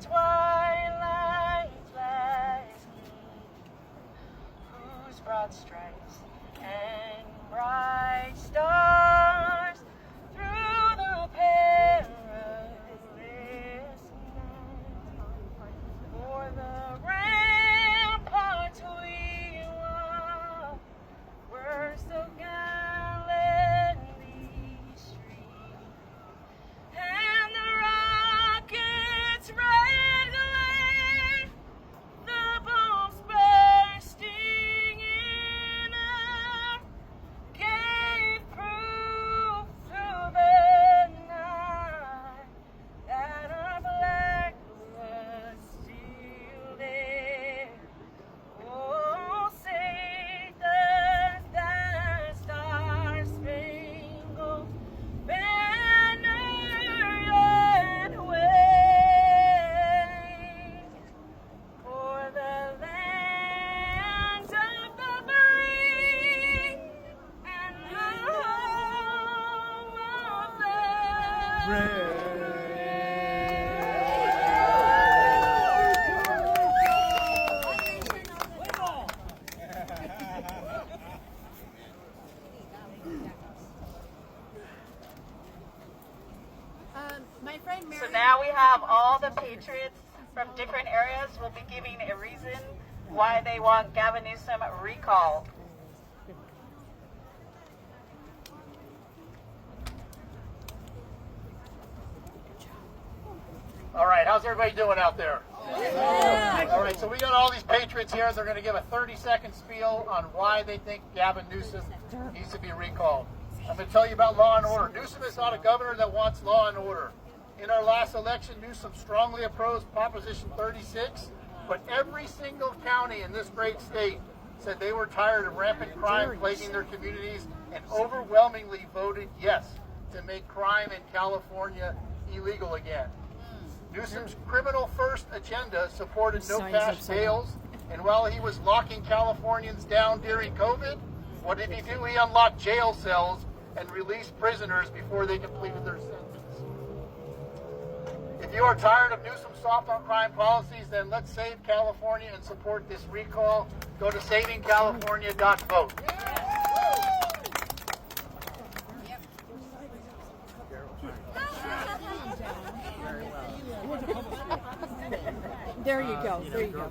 twilight flies whose broad stripes and bright stars through the perilous night. For the ramparts we walk were so gallantly streamed, and the rocket's red glare, the bombs bursting in air, gave proof through the night that our flag was still there. Oh, say does that star-spangled banner yet wave for the lands of the free and the home of the brave. My friend Mary. So now we have all the patriots from different areas will be giving a reason why they want Gavin Newsom recalled. All right, how's everybody doing out there? All right, so we got all these patriots here. They're going to give a 30-second spiel on why they think Gavin Newsom needs to be recalled. I'm going to tell you about law and order. Newsom is not a governor that wants law and order. In our last election, Newsom strongly opposed Proposition 36, but every single county in this great state said they were tired of rampant crime plaguing their communities and overwhelmingly voted yes to make crime in California illegal again. Newsom's criminal-first agenda supported no-cash bails, and while he was locking Californians down during COVID, what did he do? He unlocked jail cells and released prisoners before they completed their sentence. If you are tired of Newsom's soft-on-crime policies, then let's save California and support this recall. Go to savingcalifornia.vote. There you go. There you go.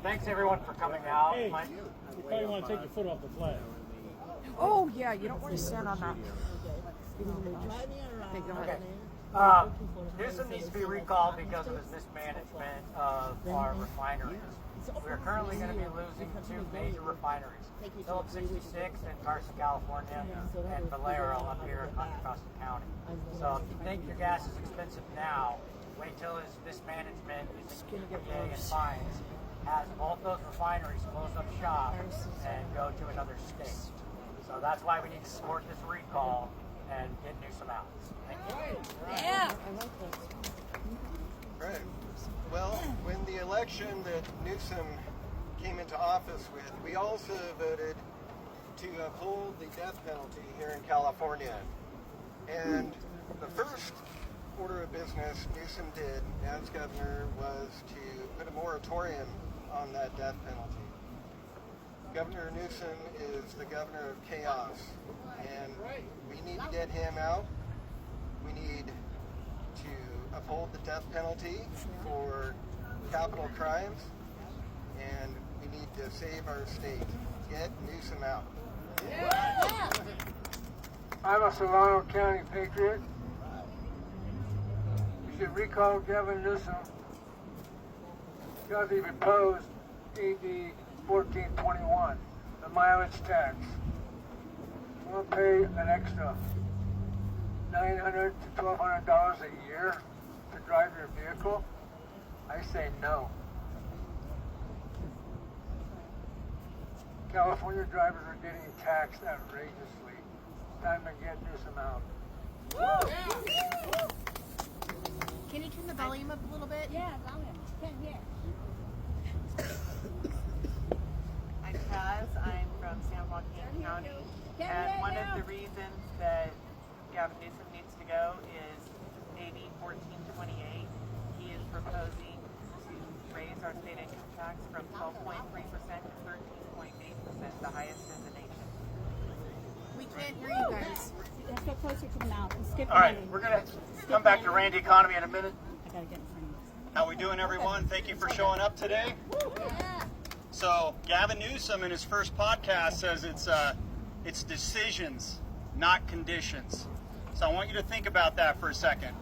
Thanks everyone for coming out. Hey, you probably want to take your foot off the flag. Oh yeah, you don't want to stand on that. Okay, go ahead. Newsom needs to be recalled because of his mismanagement of our refineries. We are currently going to be losing two major refineries, Phillips 66 in Carson, California, and Valero up here in Contra Costa County. So if you think your gas is expensive now, wait till his mismanagement is EPA and fines has both those refineries close up shop and go to another state. So that's why we need to support this recall and get Newsom out. Thank you. Yeah. Right. Well, when the election that Newsom came into office with, we also voted to uphold the death penalty here in California. And the first order of business Newsom did as governor was to put a moratorium on that death penalty. Governor Newsom is the governor of chaos, and we need to get him out. We need to uphold the death penalty for capital crimes, and we need to save our state. Get Newsom out. I'm a Solano County patriot. You should recall Gavin Newsom because he proposed AB 1421, the mileage tax. We'll pay an extra $900 to $1,200 a year to drive your vehicle. I say no. California drivers are getting taxed outrageously. Time to get Newsom out. Can you turn the volume up a little bit? Yeah, volume. Can't hear. I'm Taz. I'm from San Joaquin County. And one of the reasons that Gavin Newsom needs to go is AB 1428. He is proposing raise our state income tax from 12.3% to 13.8%, the highest in the nation. We can't hear you guys. Let's go closer to the mouth and skip All right, Randy. we're going to come back to Randy Economy in a minute. I gotta get in front of you. How we doing, everyone? Thank you for showing up today. So Gavin Newsom in his first podcast says it's decisions, not conditions. So I want you to think about that for a second.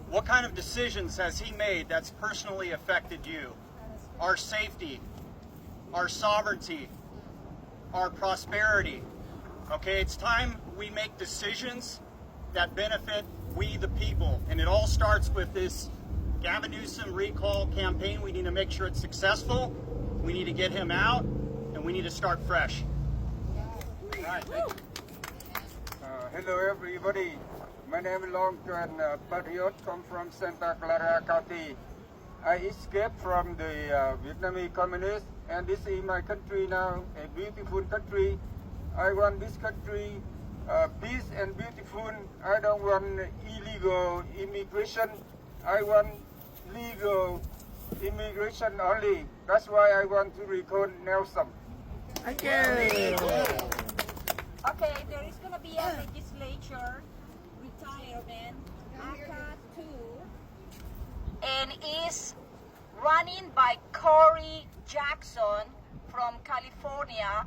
What kind of decisions has he made that's personally affected you? Our safety, our sovereignty, our prosperity. Okay, it's time we make decisions that benefit we the people. And it all starts with this Gavin Newsom recall campaign. We need to make sure it's successful. We need to get him out, and we need to start fresh. All right, thank you. Hello everybody, my name is Long Chuan Patriot, come from Santa Clara County. I escaped from the Vietnamese communists, and this is my country now, a beautiful country. I want this country peace and beautiful. I don't want illegal immigration. I want legal immigration only. That's why I want to recall Newsom. Thank you. Okay, there is going to be a legislature retirement ACA 2 and is running by Corey Jackson from California.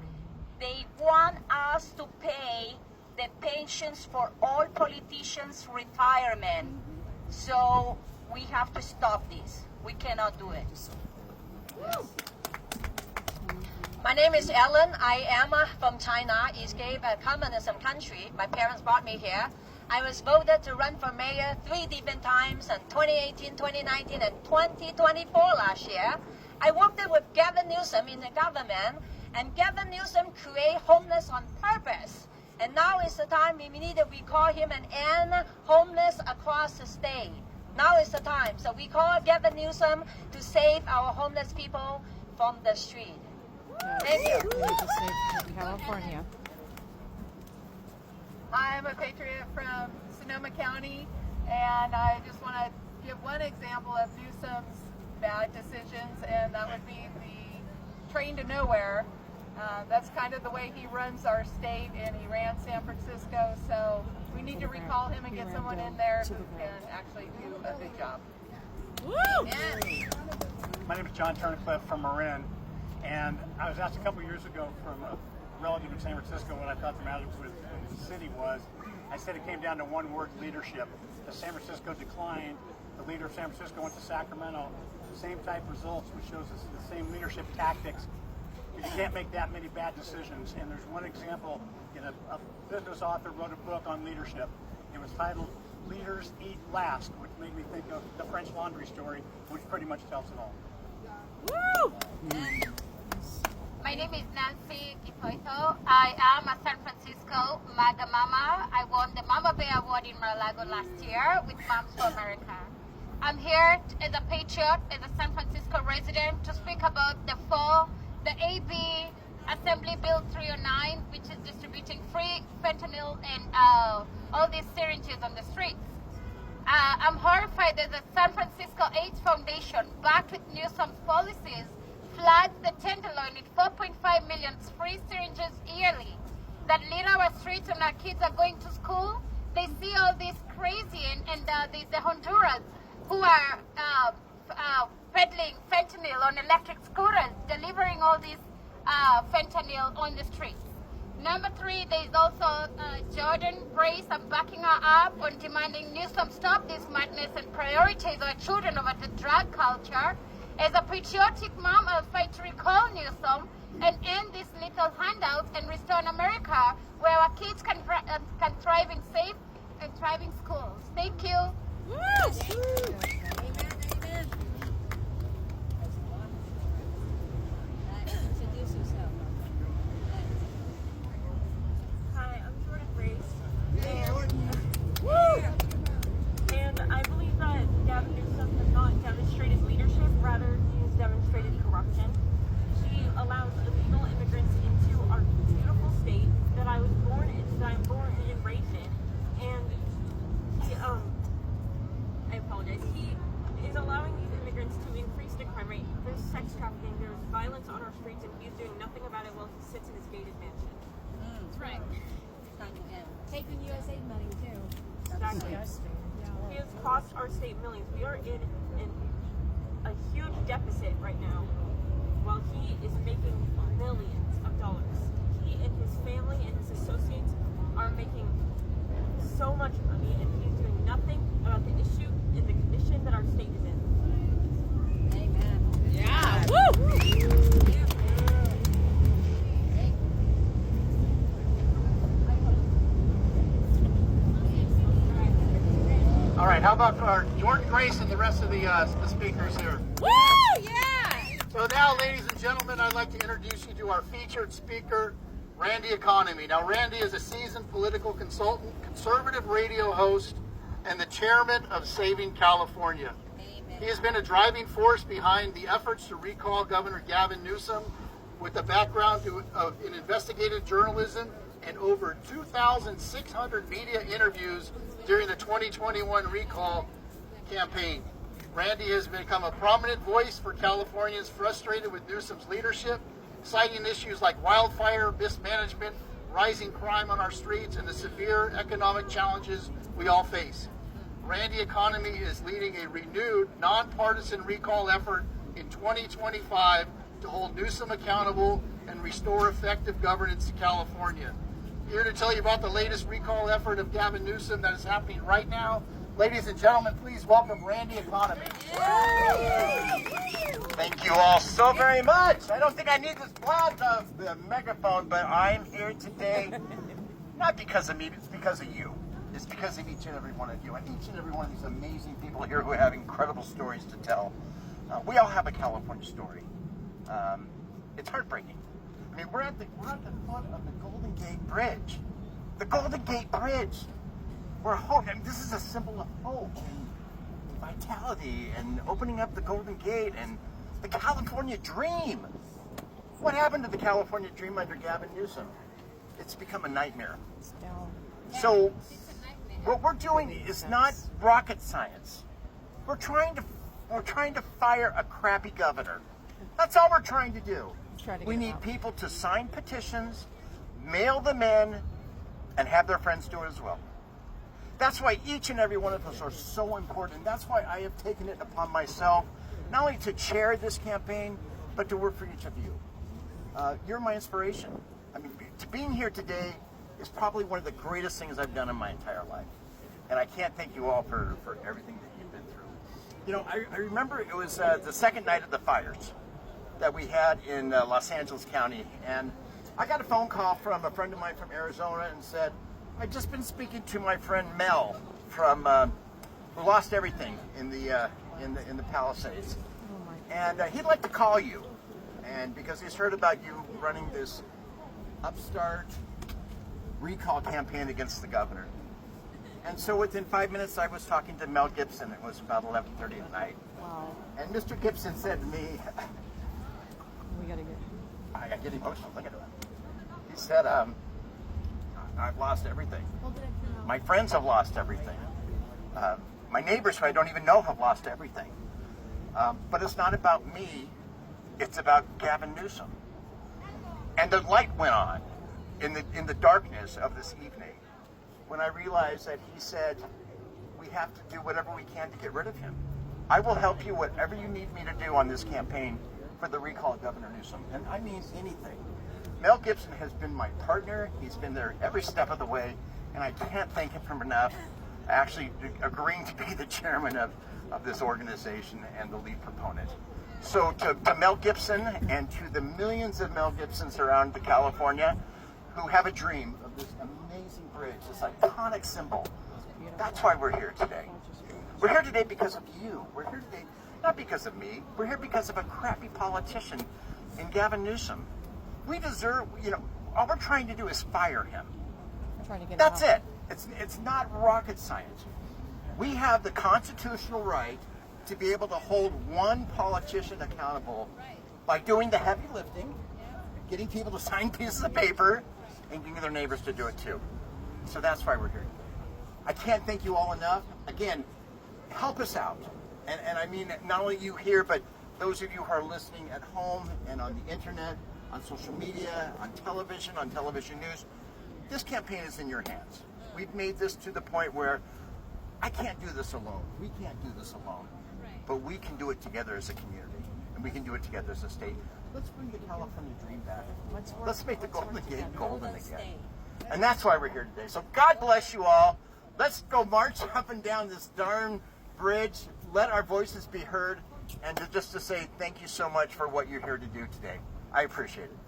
They want us to pay the pensions for all politicians' retirement. So we have to stop this. We cannot do it. My name is Ellen. I am from China, escaped a communism country. My parents brought me here. I was voted to run for mayor 3 different times in 2018, 2019, and 2024 last year. I worked with Gavin Newsom in the government, and Gavin Newsom created homeless on purpose. And now is the time we need to recall him and end homeless across the state. Now is the time. So we call Gavin Newsom to save our homeless people from the street. Thank you. California. I'm a patriot from Sonoma County, and I just want to give one example of Newsom's bad decisions, and that would be the train to nowhere. That's kind of the way he runs our state, and he ran San Francisco, so we need to recall him and get someone in there who can actually do a good job. Woo! Yes. My name is John Turncliffe from Marin, and I was asked a couple years ago from a relative in San Francisco what I thought the matter with the city was. I said it came down to one word: leadership. As San Francisco declined, the leader of San Francisco went to Sacramento. The same type results, which shows us the same leadership tactics. You can't make that many bad decisions. And there's one example. A business author wrote a book on leadership. It was titled "Leaders Eat Last," which made me think of the French Laundry story, which pretty much tells it all. Woo! My name is Nancy Gipoito. I am a San Francisco MAGA Mama. I won the Mama Bear Award in Mar-a-Lago last year with Moms for America. I'm here as a patriot, as a San Francisco resident, to speak about the AB Assembly Bill 309, which is distributing free fentanyl and all these syringes on the streets. I'm horrified that the San Francisco AIDS Foundation, backed with Newsom's policies, floods the Tenderloin with 4.5 million free syringes yearly that lead our streets and our kids are going to school. They see all this crazy and the Honduras who are peddling fentanyl on electric scooters, delivering all this fentanyl on the streets. Number 3, there is also Jordan Brace. I'm backing her up on demanding Newsom stop this madness and prioritize our children over the drug culture. As a patriotic mom, I'll fight to recall Newsom and end these little handouts and restore an America where our kids can thrive in safe and thriving schools. Thank you. Amen. Hi, I'm Jordan Grace, and I believe that Gavin Newsom has not demonstrated leadership, rather he's demonstrated corruption. He allows illegal immigrants into our beautiful state that I'm born and raised in, and he, I apologize, he sex trafficking, there's violence on our streets, and he's doing nothing about it while he sits in his gated mansion. That's right. Taking USA money too. Exactly. He has cost our state millions. We are in a huge deficit right now, while he is making millions of dollars. He and his family and his associates are making so much money, and he's doing nothing about the issue and the condition that our state is in. Amen. Yeah. Woo! All right, how about our Jordan Grace and the rest of the speakers here? Woo! Yeah! So now, ladies and gentlemen, I'd like to introduce you to our featured speaker, Randy Economy. Now, Randy is a seasoned political consultant, conservative radio host, and the chairman of Saving California. Amen. He has been a driving force behind the efforts to recall Governor Gavin Newsom with a background in investigative journalism and over 2,600 media interviews during the 2021 recall campaign. Randy has become a prominent voice for Californians frustrated with Newsom's leadership, citing issues like wildfire, mismanagement, rising crime on our streets, and the severe economic challenges we all face. Randy Economy is leading a renewed, nonpartisan recall effort in 2025 to hold Newsom accountable and restore effective governance to California. Here to tell you about the latest recall effort of Gavin Newsom that is happening right now. Ladies and gentlemen, please welcome Randy Economy. Thank you all so very much. I don't think I need this loud the megaphone, but I'm here today not because of me, it's because of you. It's because of each and every one of you, and each and every one of these amazing people here who have incredible stories to tell. We all have a California story. It's heartbreaking. I mean, we're at the foot of the Golden Gate Bridge. The Golden Gate Bridge. We're hope. I mean, this is a symbol of hope and vitality and opening up the Golden Gate and the California dream. What happened to the California dream under Gavin Newsom? It's become a nightmare. So what we're doing is not rocket science. We're trying to fire a crappy governor. That's all we're trying to do. We need people to sign petitions, mail them in, and have their friends do it as well. That's why each and every one of us are so important. That's why I have taken it upon myself, not only to chair this campaign, but to work for each of you. You're my inspiration. I mean, being here today is probably one of the greatest things I've done in my entire life. And I can't thank you all for everything that you've been through. You know, I remember it was the second night of the fires that we had in Los Angeles County, and I got a phone call from a friend of mine from Arizona and said, I'd just been speaking to my friend Mel from who lost everything in the Palisades, and he'd like to call you, and because he's heard about you running this upstart recall campaign against the governor. And so within 5 minutes, I was talking to Mel Gibson. It was about 11:30 at night. Wow. And Mr. Gibson said to me, I get emotional. Look at him. He said, I've lost everything. My friends have lost everything. My neighbors who I don't even know have lost everything. But it's not about me. It's about Gavin Newsom. And the light went on in the darkness of this evening when I realized that he said, we have to do whatever we can to get rid of him. I will help you whatever you need me to do on this campaign for the recall of Governor Newsom. And I mean anything. Mel Gibson has been my partner. He's been there every step of the way. And I can't thank him for enough actually agreeing to be the chairman of this organization and the lead proponent. So to Mel Gibson and to the millions of Mel Gibsons around California who have a dream of this amazing bridge, this iconic symbol, that's why we're here today. We're here today because of you. We're here today not because of me. We're here because of a crappy politician in Gavin Newsom. We deserve, all we're trying to do is fire him. That's it. It's not rocket science. We have the constitutional right to be able to hold one politician accountable by doing the heavy lifting, getting people to sign pieces of paper, and getting their neighbors to do it too. So that's why we're here. I can't thank you all enough. Again, help us out. And I mean, not only you here, but those of you who are listening at home and on the internet, on social media, on television news, this campaign is in your hands. We've made this to the point where I can't do this alone. We can't do this alone. But we can do it together as a community, and we can do it together as a state. Let's bring the California dream back. Let's make the Golden Gate golden again. And that's why we're here today. So God bless you all. Let's go march up and down this darn bridge. Let our voices be heard. And just to say thank you so much for what you're here to do today. I appreciate it.